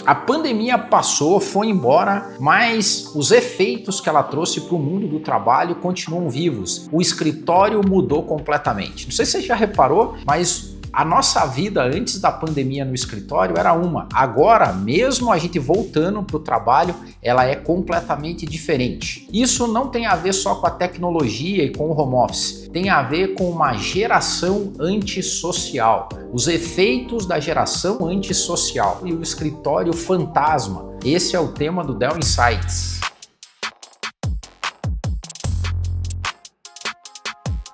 A pandemia passou, foi embora, mas os efeitos que ela trouxe para o mundo do trabalho continuam vivos. O escritório mudou completamente. Não sei se você já reparou, mas a nossa vida antes da pandemia no escritório era uma. Agora, mesmo a gente voltando para o trabalho, ela é completamente diferente. Isso não tem a ver só com a tecnologia e com o home office. Tem a ver com uma geração antissocial. Os efeitos da geração antissocial e o escritório fantasma. Esse é o tema do Dell Insights.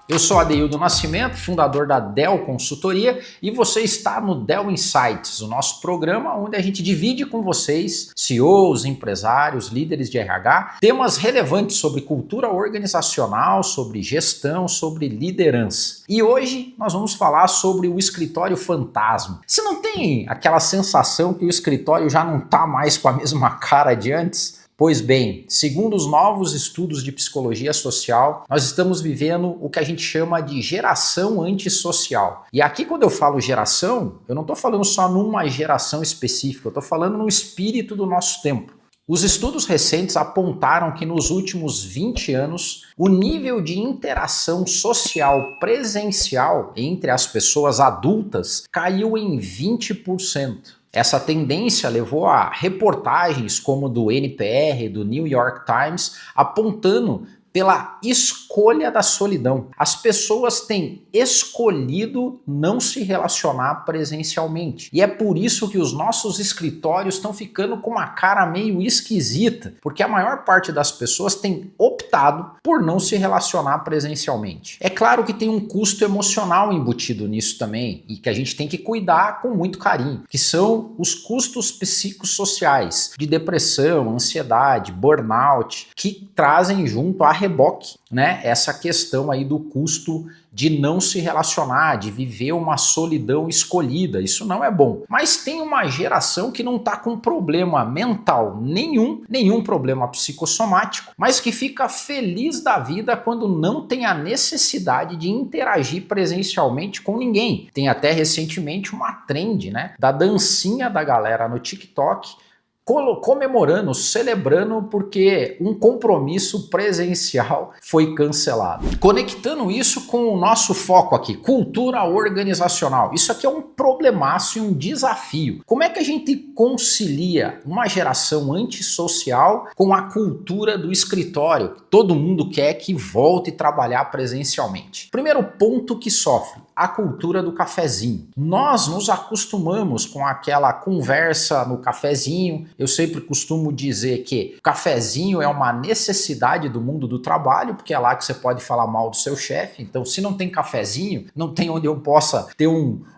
Eu sou Adeildo Nascimento, fundador da Dell Consultoria, e você está no Dell Insights, o nosso programa onde a gente divide com vocês, CEOs, empresários, líderes de RH, temas relevantes sobre cultura organizacional, sobre gestão, sobre liderança. E hoje nós vamos falar sobre o escritório fantasma. Você não tem aquela sensação que o escritório já não está mais com a mesma cara de antes? Pois bem, segundo os novos estudos de psicologia social, nós estamos vivendo o que a gente chama de geração antissocial. E aqui quando eu falo geração, eu não estou falando só numa geração específica, eu estou falando no espírito do nosso tempo. Os estudos recentes apontaram que nos últimos 20 anos, o nível de interação social presencial entre as pessoas adultas caiu em 20%. Essa tendência levou a reportagens como do NPR, do New York Times, apontando pela escolha da solidão. As pessoas têm escolhido não se relacionar presencialmente. E é por isso que os nossos escritórios estão ficando com uma cara meio esquisita, porque a maior parte das pessoas tem optado por não se relacionar presencialmente. É claro que tem um custo emocional embutido nisso também, e que a gente tem que cuidar com muito carinho, que são os custos psicossociais, de depressão, ansiedade, burnout, que trazem junto a reboque, né, essa questão aí do custo de não se relacionar, de viver uma solidão escolhida. Isso não é bom. Mas tem uma geração que não está com problema mental nenhum problema psicossomático, mas que fica feliz da vida quando não tem a necessidade de interagir presencialmente com ninguém. Tem até recentemente uma trend, né, da dancinha da galera no TikTok, comemorando, celebrando porque um compromisso presencial foi cancelado. Conectando isso com o nosso foco aqui, cultura organizacional. Isso aqui é um problemaço e um desafio. Como é que a gente concilia uma geração antissocial com a cultura do escritório? Todo mundo quer que volte a trabalhar presencialmente. Primeiro ponto que sofre: a cultura do cafezinho. Nós nos acostumamos com aquela conversa no cafezinho. Eu sempre costumo dizer que o cafezinho é uma necessidade do mundo do trabalho, porque é lá que você pode falar mal do seu chefe. Então, se não tem cafezinho, não tem onde eu possa ter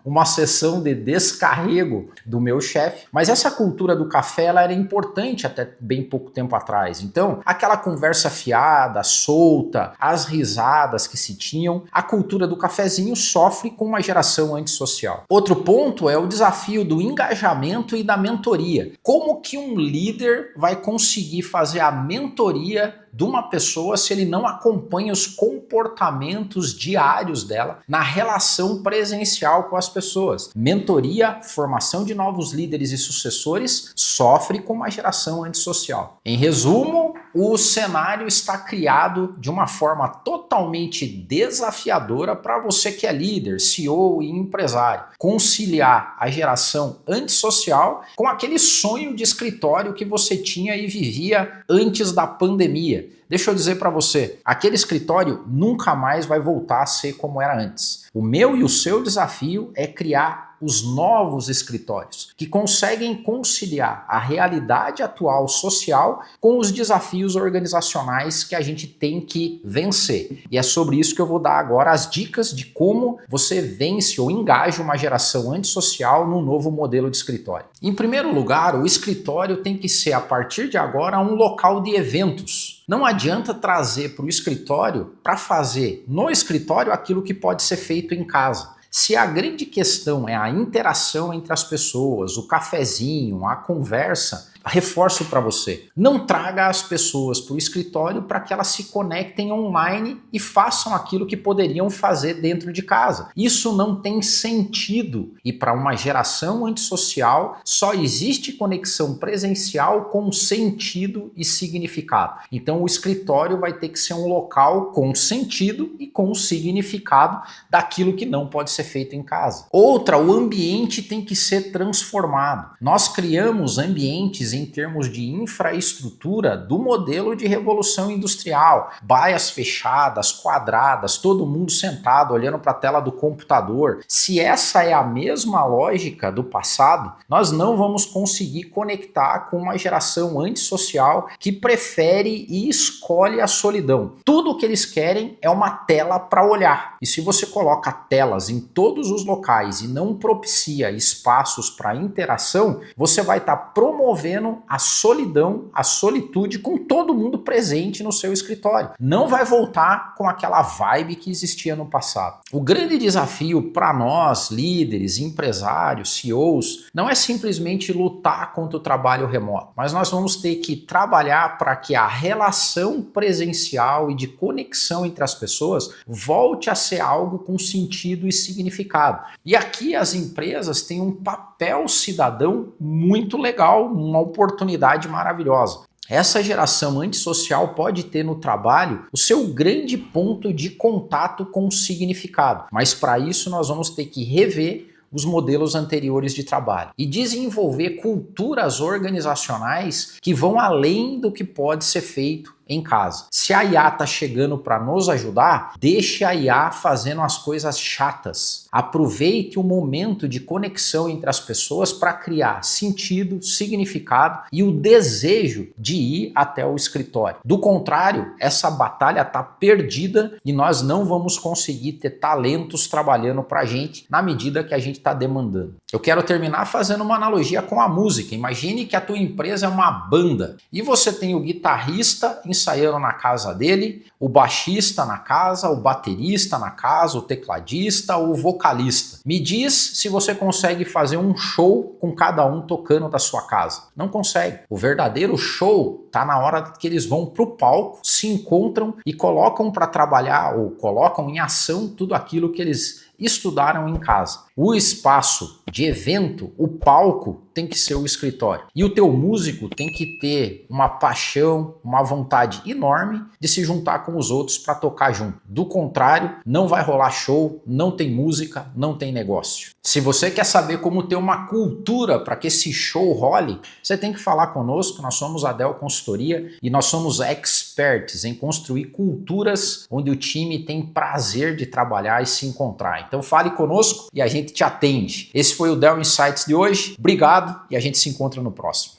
uma sessão de descarrego do meu chefe. Mas essa cultura do café, ela era importante até bem pouco tempo atrás. Então, aquela conversa fiada, solta, as risadas que se tinham, a cultura do cafezinho sofre com uma geração antissocial. Outro ponto é o desafio do engajamento e da mentoria. Como que um líder vai conseguir fazer a mentoria de uma pessoa se ele não acompanha os comportamentos diários dela na relação presencial com as pessoas? Mentoria, formação de novos líderes e sucessores sofre com uma geração antissocial. Em resumo, o cenário está criado de uma forma totalmente desafiadora para você que é líder, CEO e empresário. Conciliar a geração antissocial com aquele sonho de escritório que você tinha e vivia antes da pandemia. Deixa eu dizer para você, aquele escritório nunca mais vai voltar a ser como era antes. O meu e o seu desafio é criar os novos escritórios, que conseguem conciliar a realidade atual social com os desafios organizacionais que a gente tem que vencer. E é sobre isso que eu vou dar agora as dicas de como você vence ou engaja uma geração antissocial no novo modelo de escritório. Em primeiro lugar, o escritório tem que ser, a partir de agora, um local de eventos. Não adianta trazer para o escritório para fazer no escritório aquilo que pode ser feito em casa. Se a grande questão é a interação entre as pessoas, o cafezinho, a conversa, reforço para você, não traga as pessoas para o escritório para que elas se conectem online e façam aquilo que poderiam fazer dentro de casa. Isso não tem sentido e para uma geração antissocial só existe conexão presencial com sentido e significado. Então o escritório vai ter que ser um local com sentido e com significado daquilo que não pode ser feito em casa. Outra, o ambiente tem que ser transformado. Nós criamos ambientes em termos de infraestrutura do modelo de revolução industrial, baias fechadas, quadradas, todo mundo sentado olhando para a tela do computador. Se essa é a mesma lógica do passado, nós não vamos conseguir conectar com uma geração antissocial que prefere e escolhe a solidão. Tudo o que eles querem é uma tela para olhar. E se você coloca telas em todos os locais e não propicia espaços para interação, você vai estar promovendo a solidão, a solitude com todo mundo presente no seu escritório. Não vai voltar com aquela vibe que existia no passado. O grande desafio para nós, líderes, empresários, CEOs, não é simplesmente lutar contra o trabalho remoto, mas nós vamos ter que trabalhar para que a relação presencial e de conexão entre as pessoas volte a ser algo com sentido e significado. E aqui as empresas têm um papel cidadão muito legal, uma oportunidade maravilhosa. Essa geração antissocial pode ter no trabalho o seu grande ponto de contato com o significado, mas para isso nós vamos ter que rever os modelos anteriores de trabalho e desenvolver culturas organizacionais que vão além do que pode ser feito em casa. Se a IA está chegando para nos ajudar, deixe a IA fazendo as coisas chatas. Aproveite o momento de conexão entre as pessoas para criar sentido, significado e o desejo de ir até o escritório. Do contrário, essa batalha está perdida e nós não vamos conseguir ter talentos trabalhando para a gente na medida que a gente está demandando. Eu quero terminar fazendo uma analogia com a música. Imagine que a tua empresa é uma banda e você tem o guitarrista ensaiando na casa dele, o baixista na casa, o baterista na casa, o tecladista, o vocalista. Me diz se você consegue fazer um show com cada um tocando da sua casa. Não consegue. O verdadeiro show tá na hora que eles vão pro palco, se encontram e colocam para trabalhar ou colocam em ação tudo aquilo que eles estudaram em casa. O espaço de evento, o palco, tem que ser o escritório. E o teu músico tem que ter uma paixão, uma vontade enorme de se juntar com os outros para tocar junto. Do contrário, não vai rolar show, não tem música, não tem negócio. Se você quer saber como ter uma cultura para que esse show role, você tem que falar conosco. Nós somos a Dell Consultoria e nós somos experts em construir culturas onde o time tem prazer de trabalhar e se encontrar. Então fale conosco e a gente te atende. Esse foi o Dell Insights de hoje. Obrigado e a gente se encontra no próximo.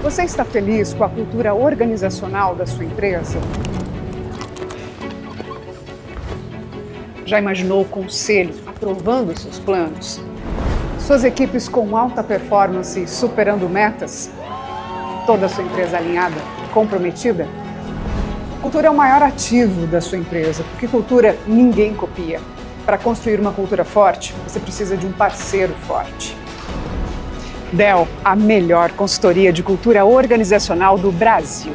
Você está feliz com a cultura organizacional da sua empresa? Já imaginou o conselho aprovando seus planos? Suas equipes com alta performance superando metas? Toda a sua empresa alinhada, comprometida? Cultura é o maior ativo da sua empresa, porque cultura ninguém copia. Para construir uma cultura forte, você precisa de um parceiro forte. Dell, a melhor consultoria de cultura organizacional do Brasil.